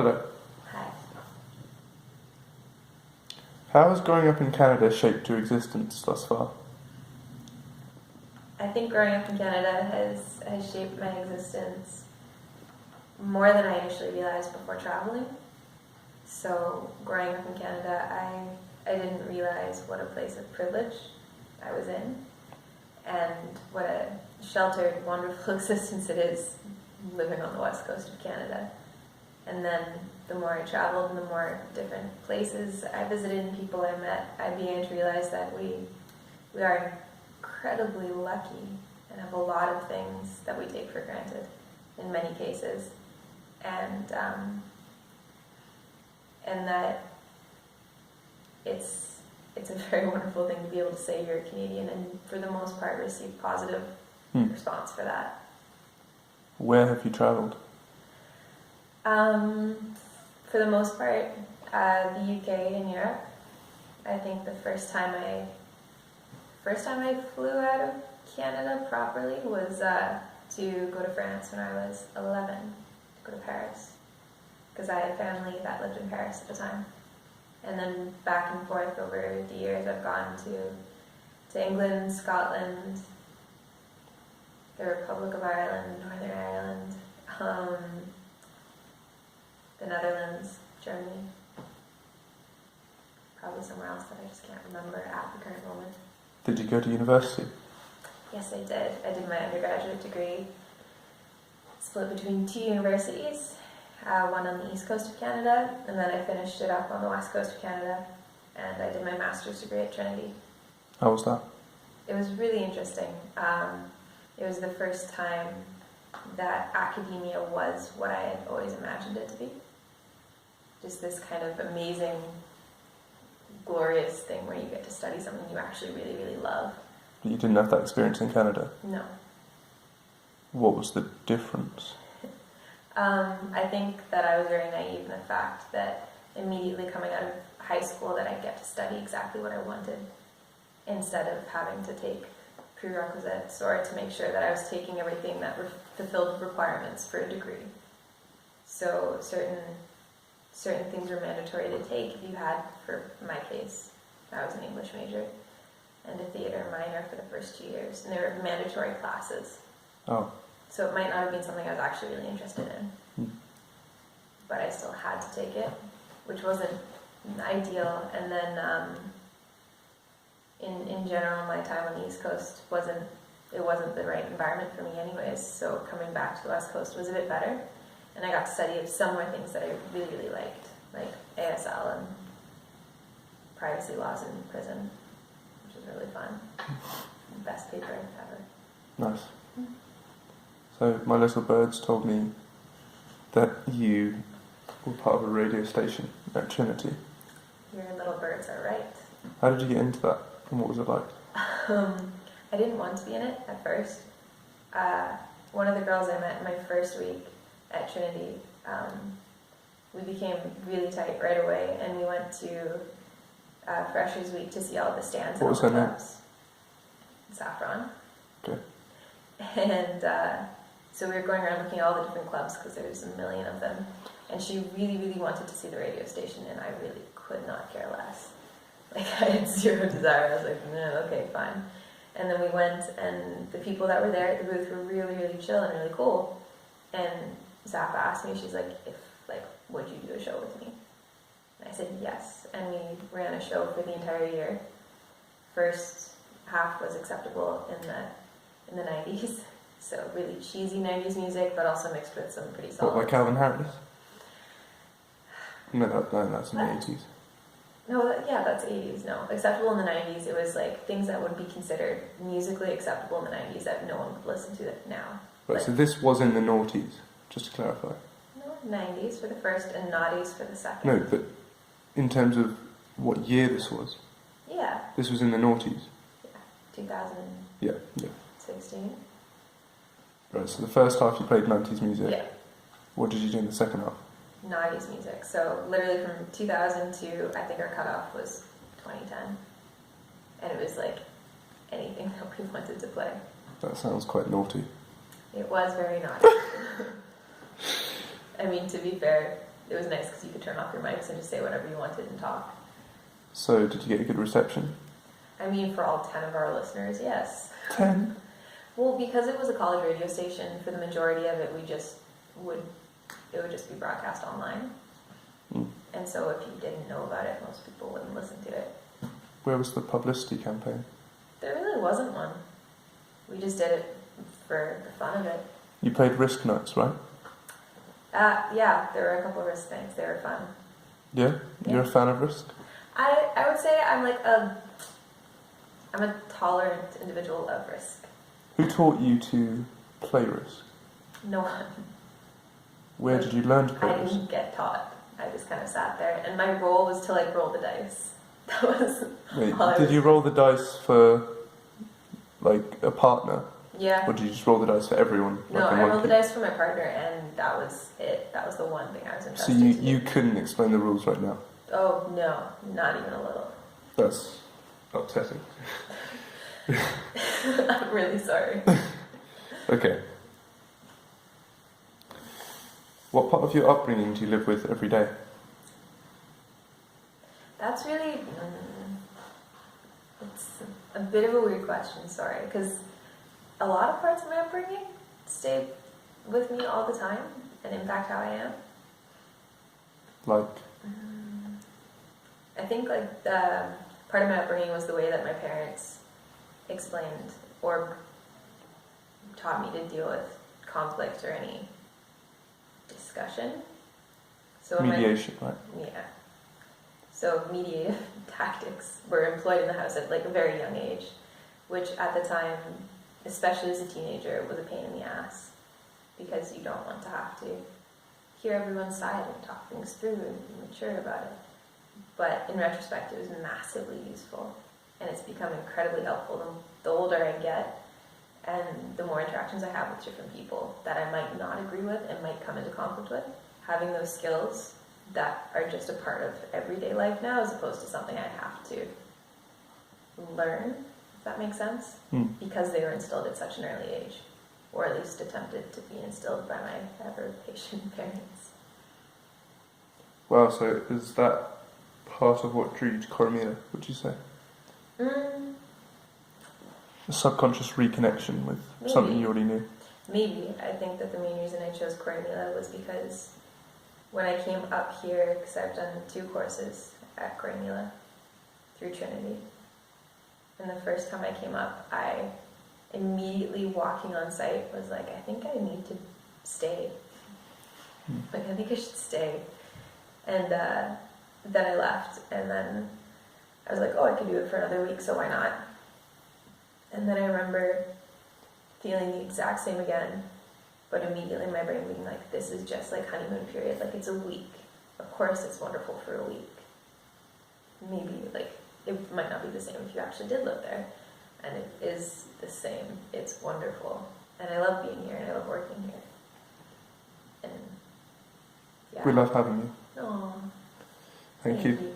Hello. Hi. How has growing up in Canada shaped your existence thus far? I think growing up in Canada has shaped my existence more than I initially realized before traveling. So growing up in Canada, I didn't realize what a place of privilege I was in and what a sheltered, wonderful existence it is living on the west coast of Canada. And then the more I traveled and the more different places I visited and people I met, I began to realize that we are incredibly lucky and have a lot of things that we take for granted in many cases. And that it's a very wonderful thing to be able to say you're a Canadian and for the most part receive positive response for that. Where have you travelled? For the most part, the UK and Europe. I think the first time I flew out of Canada properly was to go to France when I was 11, to go to Paris, because I had family that lived in Paris at the time. And then back and forth over the years, I've gone to England, Scotland, the Republic of Ireland, Northern Ireland, the Netherlands, Germany, probably somewhere else that I just can't remember at the current moment. Did you go to university? Yes, I did. I did my undergraduate degree split between two universities, one on the east coast of Canada, and then I finished it up on the west coast of Canada, and I did my master's degree at Trinity. How was that? It was really interesting. It was the first time that academia was what I had always imagined it to be. Just this kind of amazing, glorious thing where you get to study something you actually really, really love. But you didn't have that experience in Canada? No. What was the difference? I think that I was very naive in the fact that immediately coming out of high school that I'd get to study exactly what I wanted instead of having to take prerequisites or to make sure that I was taking everything that fulfilled requirements for a degree. So certain things were mandatory to take if you had, for my case, I was an English major, and a theatre minor for the first 2 years, and they were mandatory classes. Oh. So it might not have been something I was actually really interested in, but I still had to take it, which wasn't ideal. And then in general, my time on the East Coast wasn't the right environment for me anyways, so coming back to the West Coast was a bit better. And I got to study some more things that I really, really liked, like ASL and privacy laws in prison, which was really fun. Best paper ever. Nice. So my little birds told me that you were part of a radio station at Trinity. Your little birds are right. How did you get into that, and what was it like? I didn't want to be in it at first. One of the girls I met in my first week at Trinity, we became really tight right away, and we went to Freshers Week to see all the stands. What was her name? Saffron. Okay. And so we were going around looking at all the different clubs because there's a million of them, and she really, really wanted to see the radio station, and I really could not care less. Like, I had zero desire. I was like, no, okay, fine. And then we went, and the people that were there at the booth were really, really chill and really cool. And Zappa asked me, she's like, would you do a show with me? And I said yes, and we ran a show for the entire year. First half was acceptable in the 90s, so really cheesy 90s music, but also mixed with some pretty solid. What, like Calvin Harris? No, that's in the 80s. No, yeah, that's 80s. No, acceptable in the 90s. It was like things that would be considered musically acceptable in the 90s that no one would listen to now. Right, like, so this was in the noughties, just to clarify. No, 90s for the first and naughties for the second. No, but in terms of what year this was. Yeah. This was in the noughties. Yeah, 2000. Yeah. 16. Right, so the first half you played 90s music. Yeah. What did you do in the second half? 90s music. So literally from 2000 to, I think our cutoff was 2010. And it was like anything that we wanted to play. That sounds quite naughty. It was very naughty. I mean, to be fair, it was nice because you could turn off your mics and just say whatever you wanted and talk. So did you get a good reception? I mean, for all 10 of our listeners, yes. 10? Well, because it was a college radio station, for the majority of it, it would just be broadcast online. Mm. And so if you didn't know about it, most people wouldn't listen to it. Where was the publicity campaign? There really wasn't one. We just did it for the fun of it. You played Risk Nights, right? Yeah, there were a couple of Risk things. They were fun. Yeah? You're a fan of Risk? I would say I'm a tolerant individual of Risk. Who taught you to play Risk? No one. Where did you learn to play I Risk? didn't get taught. I just kind of sat there, and my role was to roll the dice. That was. Wait, did you roll the dice for a partner? Yeah. Or did you just roll the dice for everyone? No, I rolled the dice for my partner, and that was it. That was the one thing I was So interested in. you couldn't explain the rules right now? Oh, no, not even a little. That's upsetting. I'm really sorry. Okay. What part of your upbringing do you live with every day? That's really... it's a bit of a weird question, sorry, because a lot of parts of my upbringing stay with me all the time and impact how I am. Like? I think the part of my upbringing was the way that my parents explained or taught me to deal with conflict or any discussion. So mediation, right? Yeah. So mediative tactics were employed in the house at a very young age, which at the time, especially as a teenager, was a pain in the ass because you don't want to have to hear everyone's side and talk things through and be mature about it. But in retrospect, it was massively useful, and it's become incredibly helpful the older I get and the more interactions I have with different people that I might not agree with and might come into conflict with. Having those skills that are just a part of everyday life now as opposed to something I have to learn, if that makes sense, because they were instilled at such an early age, or at least attempted to be instilled by my ever-patient parents. Well, so is that part of what drew you to Coromina, would you say? A subconscious reconnection with something you already knew? Maybe. I think that the main reason I chose Coromina was because when I came up here, because I've done 2 courses at Coromina through Trinity, and the first time I came up, I immediately walking on site was I think I need to stay. I think I should stay. And then I left, and then I was I could do it for another week, so why not? And then I remember feeling the exact same again, but immediately my brain being this is just honeymoon period, it's a week. Of course it's wonderful for a week. Maybe, it might not be the same if you actually did live there, and it is the same. It's wonderful, and I love being here, and I love working here. And, yeah. We love having you. Aww. Thank you.